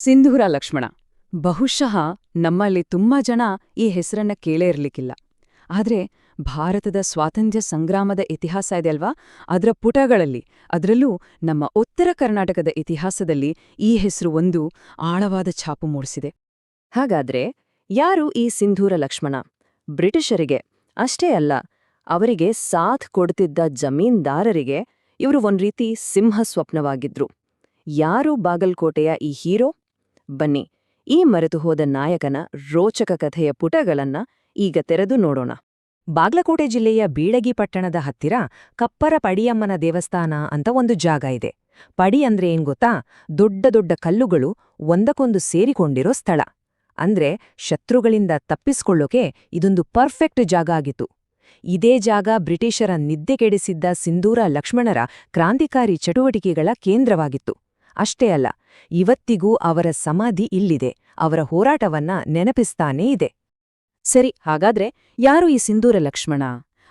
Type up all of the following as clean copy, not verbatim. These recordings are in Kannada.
ಸಿಂಧೂರ ಲಕ್ಷ್ಮಣ. ಬಹುಶಃ ನಮ್ಮಲ್ಲಿ ತುಂಬಾ ಜನ ಈ ಹೆಸರನ್ನ ಕೇಳೇ ಇರ್ಲಿಕ್ಕಿಲ್ಲ. ಆದ್ರೆ ಭಾರತದ ಸ್ವಾತಂತ್ರ್ಯ ಸಂಗ್ರಾಮದ ಇತಿಹಾಸ ಇದೆಯಲ್ವಾ, ಅದರ ಪುಟಗಳಲ್ಲಿ, ಅದರಲ್ಲೂ ನಮ್ಮ ಉತ್ತರ ಕರ್ನಾಟಕದ ಇತಿಹಾಸದಲ್ಲಿ ಈ ಹೆಸರು ಒಂದು ಆಳವಾದ ಛಾಪು ಮೂಡಿಸಿದೆ. ಹಾಗಾದ್ರೆ ಯಾರು ಈ ಸಿಂಧೂರ ಲಕ್ಷ್ಮಣ? ಬ್ರಿಟಿಷರಿಗೆ ಅಷ್ಟೇ ಅಲ್ಲ, ಅವರಿಗೆ ಸಾಥ್ ಕೊಡ್ತಿದ್ದ ಜಮೀನ್ದಾರರಿಗೆ ಇವರು ಒಂದ್ರೀತಿ ಸಿಂಹ ಸ್ವಪ್ನವಾಗಿದ್ರು. ಯಾರು ಬಾಗಲ್ಕೋಟೆಯ ಈ ಹೀರೋ? ಬನ್ನಿ, ಈ ಮರೆತು ಹೋದ ನಾಯಕನ ರೋಚಕ ಕಥೆಯ ಪುಟಗಳನ್ನ ಈಗ ತೆರೆದು ನೋಡೋಣ. ಬಾಗಲಕೋಟೆ ಜಿಲ್ಲೆಯ ಬೀಳಗಿ ಪಟ್ಟಣದ ಹತ್ತಿರ ಕಪ್ಪರ ಪಡಿಯಮ್ಮನ ದೇವಸ್ಥಾನ ಅಂತ ಒಂದು ಜಾಗ ಇದೆ. ಪಡಿ ಅಂದ್ರೆ ಏನ್ ಗೊತ್ತಾ? ದೊಡ್ಡ ದೊಡ್ಡ ಕಲ್ಲುಗಳು ಒಂದಕ್ಕೊಂದು ಸೇರಿಕೊಂಡಿರೋ ಸ್ಥಳ. ಅಂದ್ರೆ ಶತ್ರುಗಳಿಂದ ತಪ್ಪಿಸ್ಕೊಳ್ಳೋಕೆ ಇದೊಂದು ಪರ್ಫೆಕ್ಟ್ ಜಾಗ ಆಗಿತ್ತು. ಇದೇ ಜಾಗ ಬ್ರಿಟಿಷರ ನಿದ್ದೆ ಕೆಡಿಸಿದ್ದ ಸಿಂಧೂರ ಲಕ್ಷ್ಮಣರ ಕ್ರಾಂತಿಕಾರಿ ಚಟುವಟಿಕೆಗಳ ಕೇಂದ್ರವಾಗಿತ್ತು. ಅಷ್ಟೇ ಅಲ್ಲ, ಇವತ್ತಿಗೂ ಅವರ ಸಮಾಧಿ ಇಲ್ಲಿದೆ, ಅವರ ಹೋರಾಟವನ್ನ ನೆನಪಿಸ್ತಾನೇ ಇದೆ. ಸರಿ, ಹಾಗಾದ್ರೆ ಯಾರು ಈ ಸಿಂಧೂರ ಲಕ್ಷ್ಮಣ?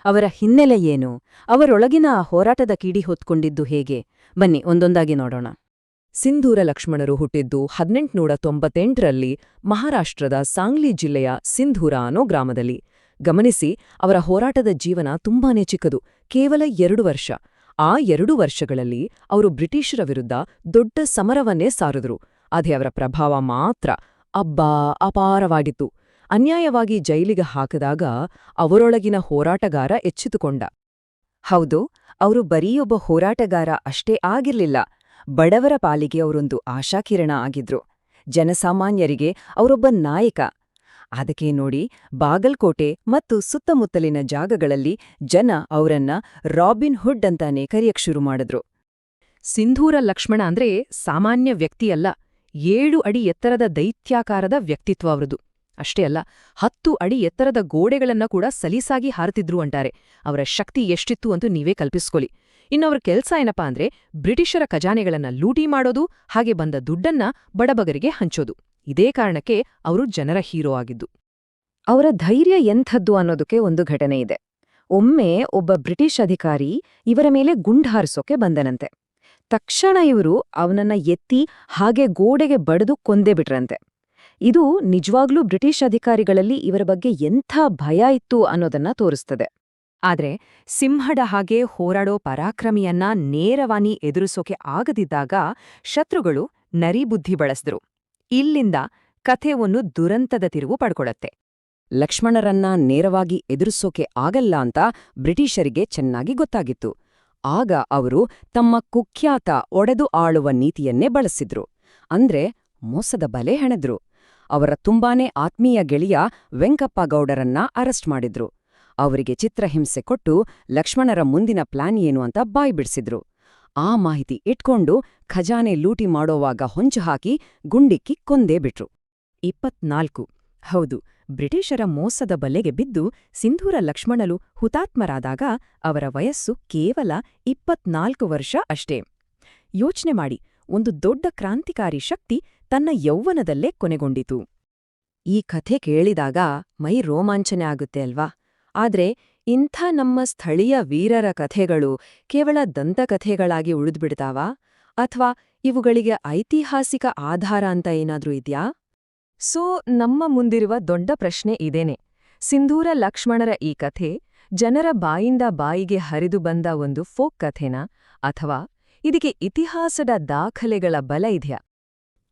ಅವರ ಹಿನ್ನೆಲೆ ಏನು? ಅವರೊಳಗಿನ ಆ ಹೋರಾಟದ ಕಿಡಿ ಹೊತ್ಕೊಂಡಿದ್ದು ಹೇಗೆ? ಬನ್ನಿ ಒಂದೊಂದಾಗಿ ನೋಡೋಣ. ಸಿಂಧೂರ ಲಕ್ಷ್ಮಣರು ಹುಟ್ಟಿದ್ದು 1898ರಲ್ಲಿ ಮಹಾರಾಷ್ಟ್ರದ ಸಾಂಗ್ಲಿ ಜಿಲ್ಲೆಯ ಸಿಂಧೂರ ಅನ್ನೋ ಗ್ರಾಮದಲ್ಲಿ. ಗಮನಿಸಿ, ಅವರ ಹೋರಾಟದ ಜೀವನ ತುಂಬಾನೇ ಚಿಕ್ಕದು, ಕೇವಲ 2 ವರ್ಷ. ಆ 2 ವರ್ಷಗಳಲ್ಲಿ ಅವರು ಬ್ರಿಟಿಷರ ವಿರುದ್ಧ ದೊಡ್ಡ ಸಮರವನ್ನೇ ಸಾರಿದ್ರು. ಅದೇ ಅವರ ಪ್ರಭಾವ ಮಾತ್ರ ಅಪಾರವಾಗಿತ್ತು. ಅನ್ಯಾಯವಾಗಿ ಜೈಲಿಗೆ ಹಾಕಿದಾಗ ಅವರೊಳಗಿನ ಹೋರಾಟಗಾರ ಎಚ್ಚೆತ್ತುಕೊಂಡ. ಹೌದು, ಅವರು ಬರೀಯೊಬ್ಬ ಹೋರಾಟಗಾರ ಅಷ್ಟೇ ಆಗಿರ್ಲಿಲ್ಲ, ಬಡವರ ಪಾಲಿಗೆ ಅವರೊಂದು ಆಶಾಕಿರಣ ಆಗಿದ್ರು. ಜನಸಾಮಾನ್ಯರಿಗೆ ಅವರೊಬ್ಬ ನಾಯಕ. ಅದಕ್ಕೆ ನೋಡಿ, ಬಾಗಲ್ಕೋಟೆ ಮತ್ತು ಸುತ್ತಮುತ್ತಲಿನ ಜಾಗಗಳಲ್ಲಿ ಜನ ಅವರನ್ನ ರಾಬಿನ್ ಹುಡ್ ಅಂತಾನೆ ಕರೆಯಕ್ ಶುರು ಮಾಡಿದ್ರು. ಸಿಂಧೂರ ಲಕ್ಷ್ಮಣ ಅಂದ್ರೆ ಸಾಮಾನ್ಯ ವ್ಯಕ್ತಿಯಲ್ಲ, 7 ಅಡಿ ಎತ್ತರದ ದೈತ್ಯಾಕಾರದ ವ್ಯಕ್ತಿತ್ವ ಅವರದು. ಅಷ್ಟೇ ಅಲ್ಲ, 10 ಅಡಿ ಎತ್ತರದ ಗೋಡೆಗಳನ್ನ ಕೂಡ ಸಲೀಸಾಗಿ ಹಾರುತ್ತಿದ್ರು ಅಂತಾರೆ. ಅವರ ಶಕ್ತಿ ಎಷ್ಟಿತ್ತು ಅಂತೂ ನೀವೇ ಕಲ್ಪಿಸ್ಕೊಲಿ. ಇನ್ನವರ ಕೆಲ್ಸ ಏನಪ್ಪಾ ಅಂದ್ರೆ ಬ್ರಿಟಿಷರ ಖಜಾನೆಗಳನ್ನ ಲೂಟಿ ಮಾಡೋದು, ಹಾಗೆ ಬಂದ ದುಡ್ಡನ್ನ ಬಡಬಗರಿಗೆ ಹಂಚೋದು. ಇದೇ ಕಾರಣಕ್ಕೆ ಅವರು ಜನರ ಹೀರೋ ಆಗಿದ್ದು. ಅವರ ಧೈರ್ಯ ಎಂಥದ್ದು ಅನ್ನೋದಕ್ಕೆ ಒಂದು ಘಟನೆ ಇದೆ. ಒಮ್ಮೆ ಒಬ್ಬ ಬ್ರಿಟಿಷ್ ಅಧಿಕಾರಿ ಇವರ ಮೇಲೆ ಗುಂಡ್ಹಾರಿಸೋಕೆ ಬಂದನಂತೆ. ತಕ್ಷಣ ಇವರು ಅವನನ್ನ ಎತ್ತಿ ಹಾಗೆ ಗೋಡೆಗೆ ಬಡಿದು ಕೊಂದೇ ಬಿಟ್ರಂತೆ. ಇದು ನಿಜವಾಗ್ಲೂ ಬ್ರಿಟಿಷ್ ಅಧಿಕಾರಿಗಳಲ್ಲಿ ಇವರ ಬಗ್ಗೆ ಎಂಥ ಭಯ ಇತ್ತು ಅನ್ನೋದನ್ನ ತೋರಿಸ್ತದೆ. ಆದ್ರೆ ಸಿಂಹದ ಹಾಗೆ ಹೋರಾಡೋ ಪರಾಕ್ರಮಿಯನ್ನ ನೇರವಾಗಿ ಎದುರಿಸೋಕೆ ಆಗದಿದ್ದಾಗ ಶತ್ರುಗಳು ನರಿಬುದ್ಧಿ ಬಳಸಿದ್ರು. ಇಲ್ಲಿಂದ ಕಥೆ ಒಂದು ದುರಂತದ ತಿರುವು ಪಡ್ಕೊಳತ್ತೆ. ಲಕ್ಷ್ಮಣರನ್ನ ನೇರವಾಗಿ ಎದುರಿಸೋಕೆ ಆಗಲ್ಲ ಅಂತ ಬ್ರಿಟಿಷರಿಗೆ ಚೆನ್ನಾಗಿ ಗೊತ್ತಾಗಿತ್ತು. ಆಗ ಅವರು ತಮ್ಮ ಕುಖ್ಯಾತ ಒಡೆದು ಆಳುವ ನೀತಿಯನ್ನೇ ಬಳಸಿದ್ರು. ಅಂದ್ರೆ ಮೋಸದ ಬಲೆ ಹೆಣೆದ್ರು. ಅವರ ತುಂಬಾನೇ ಆತ್ಮೀಯ ಗೆಳೆಯ ವೆಂಕಪ್ಪ ಗೌಡರನ್ನ ಅರೆಸ್ಟ್ ಮಾಡಿದ್ರು. ಅವರಿಗೆ ಚಿತ್ರಹಿಂಸೆ ಕೊಟ್ಟು ಲಕ್ಷ್ಮಣರ ಮುಂದಿನ ಪ್ಲಾನ್ ಏನು ಅಂತ ಬಾಯ್ಬಿಡ್ಸಿದ್ರು. ಆ ಮಾಹಿತಿ ಇಟ್ಕೊಂಡು ಖಜಾನೆ ಲೂಟಿ ಮಾಡೋವಾಗ ಹೊಂಚು ಹಾಕಿ ಗುಂಡಿಕ್ಕಿ ಕೊಂದೇ ಬಿಟ್ರು. 24. ಹೌದು, ಬ್ರಿಟಿಷರ ಮೋಸದ ಬಲೆಗೆ ಬಿದ್ದು ಸಿಂಧೂರ ಲಕ್ಷ್ಮಣರು ಹುತಾತ್ಮರಾದಾಗ ಅವರ ವಯಸ್ಸು ಕೇವಲ 24 ವರ್ಷ ಅಷ್ಟೇ. ಯೋಚ್ನೆ ಮಾಡಿ, ಒಂದು ದೊಡ್ಡ ಕ್ರಾಂತಿಕಾರಿ ಶಕ್ತಿ ತನ್ನ ಯೌವನದಲ್ಲೇ ಕೊನೆಗೊಂಡಿತು. ಈ ಕಥೆ ಕೇಳಿದಾಗ ಮೈ ರೋಮಾಂಚನೆ ಆಗುತ್ತೆ ಅಲ್ವಾ? ಆದ್ರೆ ಇಂಥ ನಮ್ಮ ಸ್ಥಳೀಯ ವೀರರ ಕಥೆಗಳು ಕೇವಲ ದಂತಕಥೆಗಳಾಗಿ ಉಳಿದ್ಬಿಡ್ತಾವಾ? ಅಥವಾ ಇವುಗಳಿಗೆ ಐತಿಹಾಸಿಕ ಆಧಾರ ಅಂತ ಏನಾದ್ರೂ ಇದ್ಯಾ? ಸೊ ನಮ್ಮ ಮುಂದಿರುವ ದೊಡ್ಡ ಪ್ರಶ್ನೆ ಇದೇನೆ. ಸಿಂಧೂರ ಲಕ್ಷ್ಮಣರ ಈ ಕಥೆ ಜನರ ಬಾಯಿಂದ ಬಾಯಿಗೆ ಹರಿದು ಬಂದ ಒಂದು ಫೋಕ್ ಕಥೆನಾ, ಅಥವಾ ಇದಕ್ಕೆ ಇತಿಹಾಸದ ದಾಖಲೆಗಳ ಬಲ ಇದೆಯಾ?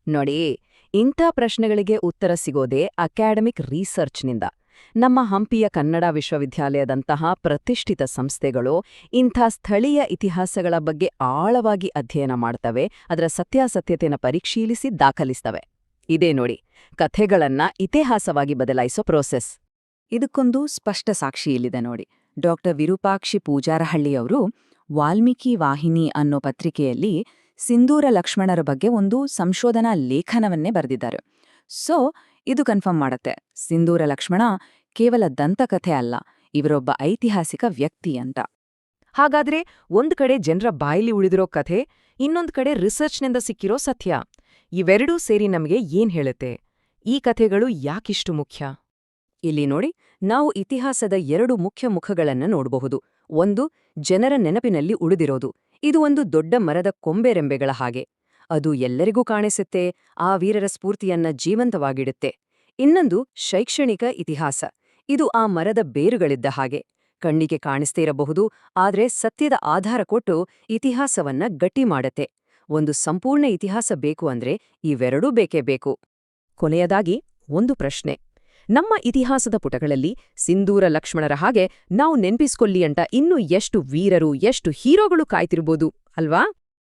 ನೋಡಿ, ಇಂಥ ಪ್ರಶ್ನೆಗಳಿಗೆ ಉತ್ತರ ಸಿಗೋದೇ ಅಕಾಡೆಮಿಕ್ ರಿಸರ್ಚ್ನಿಂದ. ನಮ್ಮ ಹಂಪಿಯ ಕನ್ನಡ ವಿಶ್ವವಿದ್ಯಾಲಯದಂತಹ ಪ್ರತಿಷ್ಠಿತ ಸಂಸ್ಥೆಗಳು ಇಂಥ ಸ್ಥಳೀಯ ಇತಿಹಾಸಗಳ ಬಗ್ಗೆ ಆಳವಾಗಿ ಅಧ್ಯಯನ ಮಾಡ್ತವೆ, ಅದರ ಸತ್ಯಾಸತ್ಯತೆಯನ್ನು ಪರಿಶೀಲಿಸಿ ದಾಖಲಿಸ್ತವೆ. ಇದೇ ನೋಡಿ, ಕಥೆಗಳನ್ನ ಇತಿಹಾಸವಾಗಿ ಬದಲಾಯಿಸೋ ಪ್ರೋಸೆಸ್. ಇದಕ್ಕೊಂದು ಸ್ಪಷ್ಟ ಸಾಕ್ಷಿ ಇಲ್ಲಿದೆ ನೋಡಿ. ವಿರೂಪಾಕ್ಷಿ ಪೂಜಾರಹಳ್ಳಿಯವರು ವಾಲ್ಮೀಕಿ ವಾಹಿನಿ ಅನ್ನೋ ಪತ್ರಿಕೆಯಲ್ಲಿ ಸಿಂಧೂರ ಲಕ್ಷ್ಮಣರ ಬಗ್ಗೆ ಒಂದು ಸಂಶೋಧನಾ ಲೇಖನವನ್ನೇ ಬರೆದಿದ್ದಾರೆ. ಸೊ ಇದು ಕನ್ಫರ್ಮ್ ಮಾಡತ್ತೆ, ಸಿಂಧೂರ ಲಕ್ಷ್ಮಣ ಕೇವಲ ದಂತಕಥೆ ಅಲ್ಲ, ಇವರೊಬ್ಬ ಐತಿಹಾಸಿಕ ವ್ಯಕ್ತಿ ಅಂತ. ಹಾಗಾದ್ರೆ ಒಂದ್ ಕಡೆ ಜನರ ಬಾಯಿಲಿ ಉಳಿದಿರೋ ಕಥೆ, ಇನ್ನೊಂದ್ ಕಡೆ ರಿಸರ್ಚ್ನಿಂದ ಸಿಕ್ಕಿರೋ ಸತ್ಯ, ಇವೆರಡೂ ಸೇರಿ ನಮಗೆ ಏನ್ ಹೇಳುತ್ತೆ? ಈ ಕಥೆಗಳು ಯಾಕಿಷ್ಟು ಮುಖ್ಯ? ಇಲ್ಲಿ ನೋಡಿ, ನಾವು ಇತಿಹಾಸದ 2 ಮುಖ್ಯ ಮುಖಗಳನ್ನ ನೋಡಬಹುದು. ಒಂದು, ಜನರ ನೆನಪಿನಲ್ಲಿ ಉಳಿದಿರೋದು. ಇದು ಒಂದು ದೊಡ್ಡ ಮರದ ಕೊಂಬೆರೆಂಬೆಗಳ ಹಾಗೆ. ಅದು ಎಲ್ಲರಿಗೂ ಕಾಣಿಸುತ್ತೆ, ಆ ವೀರರ ಸ್ಫೂರ್ತಿಯನ್ನ ಜೀವಂತವಾಗಿಡುತ್ತೆ. ಇನ್ನೊಂದು ಶೈಕ್ಷಣಿಕ ಇತಿಹಾಸ. ಇದು ಆ ಮರದ ಬೇರುಗಳಿದ್ದ ಹಾಗೆ. ಕಣ್ಣಿಗೆ ಕಾಣಿಸ್ತೇ ಇರಬಹುದು, ಆದ್ರೆ ಸತ್ಯದ ಆಧಾರ ಕೊಟ್ಟು ಇತಿಹಾಸವನ್ನ ಗಟ್ಟಿ ಮಾಡತ್ತೆ. ಒಂದು ಸಂಪೂರ್ಣ ಇತಿಹಾಸ ಬೇಕು ಅಂದ್ರೆ ಇವೆರಡೂ ಬೇಕೇ ಬೇಕು. ಕೊನೆಯದಾಗಿ ಒಂದು ಪ್ರಶ್ನೆ. ನಮ್ಮ ಇತಿಹಾಸದ ಪುಟಗಳಲ್ಲಿ ಸಿಂಧೂರ ಲಕ್ಷ್ಮಣರ ಹಾಗೆ ನಾವು ನೆನ್ಪಿಸ್ಕೊಳ್ಳಿ ಅಂತ ಇನ್ನೂ ಎಷ್ಟು ವೀರರು, ಎಷ್ಟು ಹೀರೋಗಳು ಕಾಯ್ತಿರ್ಬೋದು ಅಲ್ವಾ?